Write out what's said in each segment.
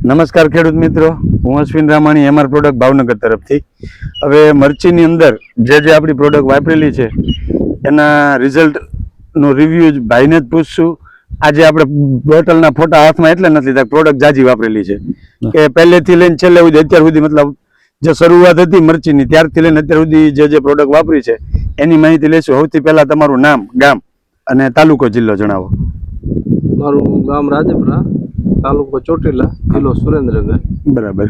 નમસ્કાર ખેડૂત મિત્રો, હું અશ્વિન રામાણી, એમઆર પ્રોડક્ટ ભાવનગર તરફથી. હવે મરચીની અંદર જે આપણી પ્રોડક્ટ વાપરેલી છે એના રિઝલ્ટનો રિવ્યૂ ભાઈને જ પૂછશું. આજે આપણે બોટલના ફોટા હાથમાં એટલે નથી લીધા, પ્રોડક્ટ જાજી વાપરેલી છે કે પહેલેથી લઈને છેલ્લે સુધી અત્યાર સુધી, મતલબ જે શરૂઆત હતી મરચીની ત્યારથી લઈને અત્યાર સુધી જે પ્રોડક્ટ વાપરી છે એની માહિતી લેશું. સૌથી પહેલા તમારું નામ, ગામ અને તાલુકો, જિલ્લો જણાવો. મારું ગામ રાજપરા, તાલુકો ચોટીલા, જિલ્લો સુરેન્દ્રનગર. બરાબર.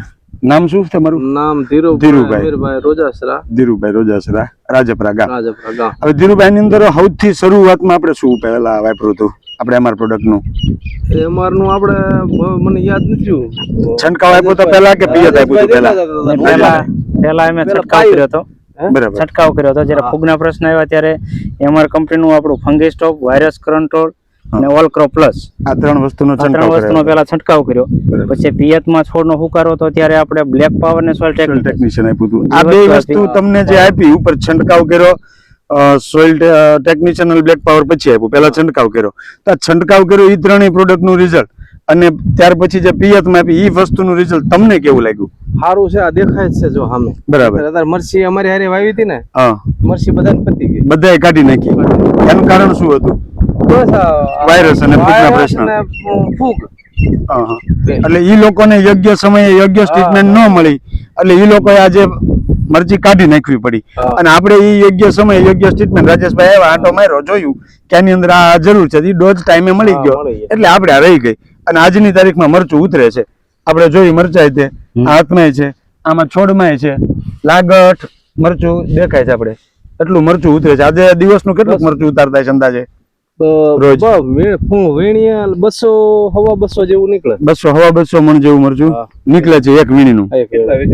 નામ શું તમારું? નામ ધીરુભાઈ રોજાસરા. ધીરુભાઈ રોજાસરા, રાજપરા ગામ. રાજપરા ગામ. હવે ધીરુભાઈ ની અંદર સૌથી શરૂઆતમાં આપણે શું પહેલા વાપર્યું હતું આપણે એમઆર પ્રોડક્ટ નું? એમઆર નું આપણે મને યાદ નથી. છંટકાવ આપ્યો તો પહેલા કે પિયત આપ્યું હતું? પહેલા અમે છંટકાવ કર્યો હતો. બરાબર. છંટકાવ કર્યો હતો જ્યારે ફૂગના પ્રશ્ન આવ્યા ત્યારે એમઆર કંપનીનું આપણું ફંગી સ્ટોપ, વાયરસ કંટ્રોલ અને ઓલ ક્રોપ પ્લસ આ ત્રણ વસ્તુનો પહેલા છંટકાવ કર્યો. પછી પિયતમાં છોડનો હુકારો હતો ત્યારે આપણે બ્લેક પાવર ને સોઇલ ટેકનિશિયન આપ્યું હતું. આ બે વસ્તુ તમને જે આપી, ઉપર છંટકાવ કર્યો સોઇલ ટેકનિશિયન અને બ્લેક પાવર પછી આપ્યું, પહેલા છંટકાવ કર્યો. તો છંટકાવ કર્યો એ ત્રણેય પ્રોડક્ટ નું રિઝલ્ટ અને ત્યાર પછી જે પિયતમાં આપી એ વસ્તુનું રિઝલ્ટ તમને કેવું લાગ્યું? સારું છે, આ દેખાય જ છે જો સામે. બરાબર. અત્યારે મરચી અમારી હારે વાવી હતી ને, મરચી બધાને પતી ગઈ, બધાએ કાઢી નાખી. એનું કારણ શું હતું? વાયરસ અને ફૂગના પ્રશ્ન. ફૂગ. એટલે ઈ લોકોને યોગ્ય સમયે યોગ્ય ટ્રીટમેન્ટ ન મળી એટલે ઈ લોકોએ આજે મરચી કાઢી નાખવી પડી. અને આપણે ઈ યોગ્ય સમયે યોગ્ય ટ્રીટમેન્ટ, રાજેશભાઈ આવ્યા, આંટો માર્યો, જોયું કે આની અંદર આ જરૂર છે, ઈ ડોઝ ટાઈમે મળી ગયો એટલે આપણે આ રહી ગઈ. અને આજની તારીખમાં મરચું ઉતરે છે. આપણે જોઈ મરચાય છે, હાથમાં છે, આમાં છોડમાં છે, લાગઠ મરચું દેખાય છે. આપણે એટલું મરચું ઉતરે છે. આજે દિવસનું કેટલું મરચું ઉતારતા છે અંદાજે? 200 જેવું નીકળે. 200 મણ જેવું મરચું નીકળે છે એક વીણીનું.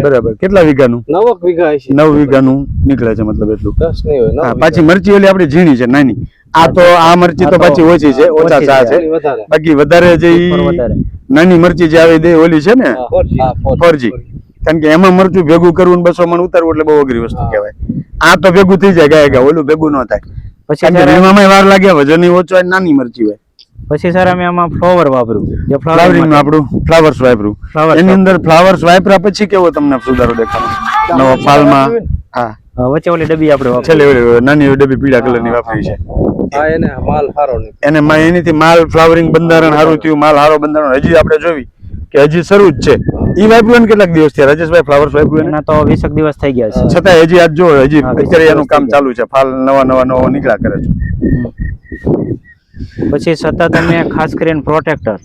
બરાબર. કેટલા વીઘાનું? 9 વીઘા. 9 વીઘાનું નીકળે છે, મતલબ એટલું. 10 નહીં હોય. પાછી મરચી ઓલી આપડી ઝીણી છે, નાની. આ તો આ મરચી તો પાછી ઓછી છે, ઓછા ચા છે. બાકી વધારે જે નાની મરચી જે આવી દે ઓલી છે ને 4G, કારણ કે એમાં મરચું ભેગું કરવું 200 મણ ઉતારવું એટલે બહુ અઘરી વસ્તુ કહેવાય. આ તો ભેગું થઈ જાય ગયા, ઓલું ભેગું ન થાય. પછી વાર લાગે, વજન ઓછો હોય, નાની મરચી હોય. પછી સર અમે આમાં ફ્લાવર વાપર્યું, જે ફ્લાવરિંગ આપણું ફ્લાવર્સ વાપર્યું. એની અંદર ફ્લાવર્સ વાપર્યા પછી કેવો તમને સુધારો દેખાડો? નવા પાલમાં. હા, વચ્ચે ઓલી ડબ્બી આપણે છેલ્લે નાની ડબ્બી પીળા કલરની વાપરી છે. એને માલ સારો એને એનીથી માલ ફ્લાવરિંગ બંધારણ સારું થયું, માલ સારો બંધારણ. હજી આપણે જોવી કે હજી શરૂ જ છે. ઈ વાપર્યું કેટલાક દિવસ થયા રાજેશભાઈ? ફ્લાવર્સ વાપર્યું એના તો 20 દિવસ થઈ ગયા છે. છતાં હજી આજ જો હજી અત્યારે એનું કામ ચાલુ છે. ફાલ નવા નીકળ્યા કરે છે. પછી સતત અમે ખાસ કરીને પ્રોટેક્ટર,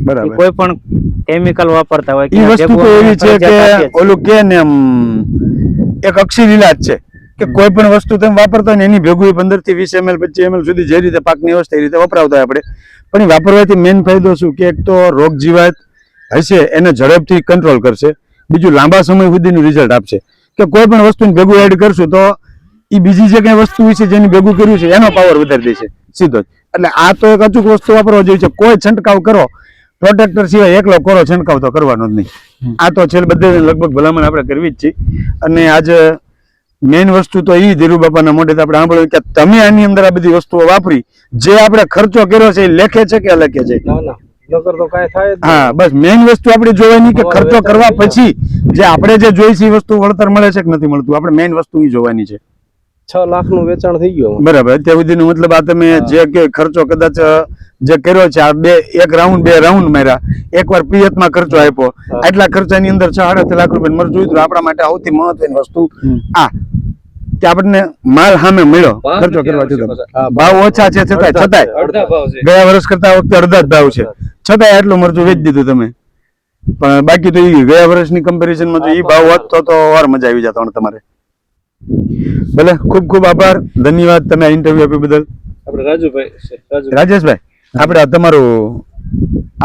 બરાબર, કોઈ પણ કેમિકલ વાપરતા હોય એ વસ્તુ તો એવી છે કે ઓલું કે ને એક અક્ષી લીલા જ છે કે કોઈ પણ વસ્તુ તમે વાપરતા હોય ને એની ભેગું 15 થી 20 ml 25 ml સુધી જે રીતે પાકની અવસ્થા એ રીતે વપરાવતા હોય આપણે. પણ એ વાપરવાથી મેઇન ફાયદો શું કે એક તો રોગ જીવાત હશે એને ઝડપથી કંટ્રોલ કરશે, બીજું લાંબા સમય સુધીનું રિઝલ્ટ આપશે. કે કોઈ પણ વસ્તુને ભેગું એડ કરશું તો એ બીજી જે કઈ વસ્તુ છે જેની ભેગું કર્યું છે એનો પાવર વધારી દેશે સીધો જ. એટલે આ તો એક અચૂક વસ્તુ વાપરવા જેવી છે. કોઈ છંટકાવ કરો પ્રોટેક્ટર સિવાય એકલો કરો છંટકાવ તો કરવાનો જ નહીં. આ તો છેલ્લે બધે લગભગ ભલામણ આપણે કરવી જ છે. અને આજે મેઇન વસ્તુ તો એ ધીરુબાપાના મોઢેથી આપણે સાંભળ્યું કે તમે આની અંદર આ બધી વસ્તુઓ વાપરી, જે આપણે ખર્ચો કર્યો છે એ લેખે છે કે અલખે છે? હા, બસ મેઇન વસ્તુ આપણે જોવાની કે ખર્ચો કરવા પછી જે આપણે જે જોઈ છે એ વસ્તુ વળતર મળે છે કે નથી મળતું. આપણે મેઇન વસ્તુ એ જોવાની છે. 6 લાખ નું વેચાણ થઈ ગયું. બરાબર. અત્યાર સુધીનું મતલબ આ તમે જે કે ખર્ચો કદાચ જે કર્યો છે, આ 2 રાઉન્ડ માર્યા, એકવાર પિયતમાં ખર્ચો આપ્યો, આટલા ખર્ચાની અંદર 6-8 લાખ રૂપિયા મરચું ઉતર્યું. આપણા માટે સૌથી મહત્વની વસ્તુ આ કે આપણને માલ સામે મળ્યો, ખર્ચો કરવા છતાં ભાવ ઓછા છે, છતાંય ગયા વર્ષ કરતા વખતે અડધા જ ભાવ છે, છતાંય આટલું મરચું વેચી દીધું તમે. પણ બાકી તો એ ગયા વર્ષની કમ્પેરિઝનમાં જો એ ભાવ વધતો તો વાર મજા આવી જતો તમારે. ભલે, ખૂબ ખૂબ આભાર, ધન્યવાદ તમે આ ઇન્ટરવ્યુ આપ્યું બદલ. રાજેશભાઈ, આપણે તમારું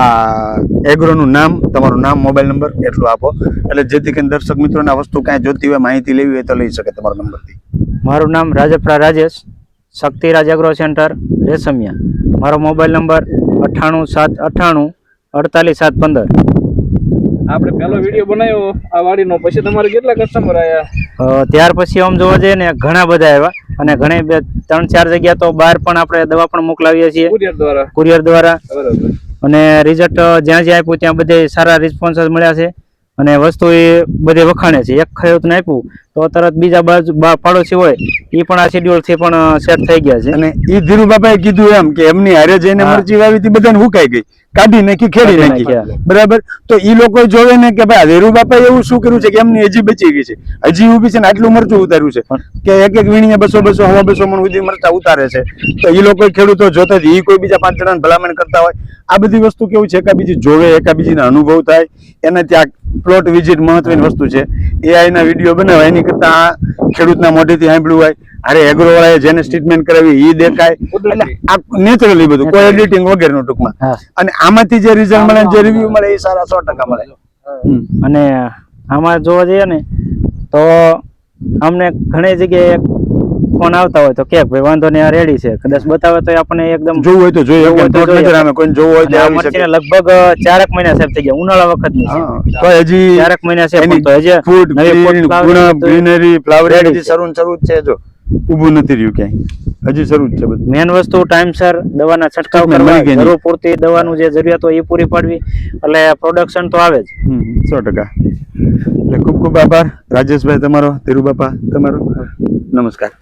આ એગ્રોનું નામ, તમારું નામ, મોબાઈલ નંબર એટલું આપો એટલે જેથી કરીને દર્શક મિત્રોને આ વસ્તુ કાંઈ જોતી હોય, માહિતી લેવી હોય તો લઈ શકે તમારા નંબરથી. મારું નામ રાજપરા રાજેશ, શક્તિરાજ એગ્રો સેન્ટર, રેશમિયા. મારો મોબાઈલ નંબર 98 798 48 715. આપણે પહેલો વિડિયો બનાવ્યો આ વાડીનો, પછી તમારે કેટલા કસ્ટમર આયા? ત્યાર પછી આમ જોવા જઈએ ને ઘણા બધા આવ્યા અને ઘણી 3-4 જગ્યા તો બહાર પણ આપણે દવા પણ મોકલાવીએ છીએ કુરિયર દ્વારા. બરાબર. અને રિઝલ્ટ જ્યાં જ્યાં આપ્યું ત્યાં બધે સારા રિસ્પોન્સ મળ્યા છે અને વસ્તુ એ બધે વખાણે છે. એક ખેડૂતને આપ્યું તો તરત બીજા બાજુ પાડોશી હોય એ પણ આ શેડ્યુલ થી પણ સેટ થઈ ગયા છે. અને ઈ ધીરુબાપાએ કીધું એમ કે એમની હારે જઈને મરચી વાવી હતી બધાને હુકાઈ ગઈ, કાઢી નાખી, ખેડી નાખી, બરાબર. તો ઈ લોકો જોવે ને કે ભાઈ ધીરુબાપાએ એવું શું કર્યું છે કે એમની હજી બચી ગઈ છે, હજી ઊભી છે ને આટલું મરચું ઉતાર્યું છે કે એક એક વીણીએ 200 100 મણ સુધી મરચા ઉતારે છે. તો ઈ લોકો ખેડૂતો જોતા જ ઈ કોઈ બીજા 5 જણાને ભલામણ કરતા હોય. આ બધી વસ્તુ કેવું છે, એકાબીજી જોવે, એકાબીજીના અનુભવ થાય, એનાથી આ પ્લોટ વિઝિટ મહત્વની વસ્તુ છે. AI ના વિડીયો બનાવે એની કરતા આ ખેડૂતના મોઢેથી સાંભળ્યું હોય, અરે એગ્રો વાળાએ જેને સ્ટેટમેન્ટ કરાવી ઈ દેખાય, એટલે આ નેચરલી બધું, કોઈ એડિટિંગ વગેરેનું ટૂંકમાં. અને આમાંથી જે રિઝલ્ટ મળે, જે રિવ્યુ મળે એ સારા 100% મળે. અને આમાં જોવા જઈએ ને તો અમને ઘણી જગ્યાએ ફોન આવતા હોય તો કે ભાઈ વાંધો નહીં, આ રેડી છે, કદાચ બતાવે તો આપણને એકદમ જોવું હોય તો જોઈએ, કોઈને જોવું હોય તો આવી શકે. મરચીને લગભગ 4 મહિના સાહેબ થઈ ગયા, ઉનાળા વખતની છે. તો હજી 4 મહિના છે પણ તો હજી ફૂડ, નવી ફૂડ ગ્રીનરી, ફ્લાવર ready હજી શરૂ જ છે. જો ઊભું નથી રહ્યું ક્યાંય, હજી શરૂ જ છે બધું. મેન વસ્તુ ટાઈમસર દવાના છંટકાવ કરવા, જરૂર પૂરતી દવાનું જે જરૂરિયાત હોય એ પૂરી પાડવી, એટલે પ્રોડક્શન તો આવે જ. 100%. એટલે ખૂબ ખૂબ આભાર રાજેશભાઈ તમારો, ધીરુબાપા તમારો. નમસ્કાર.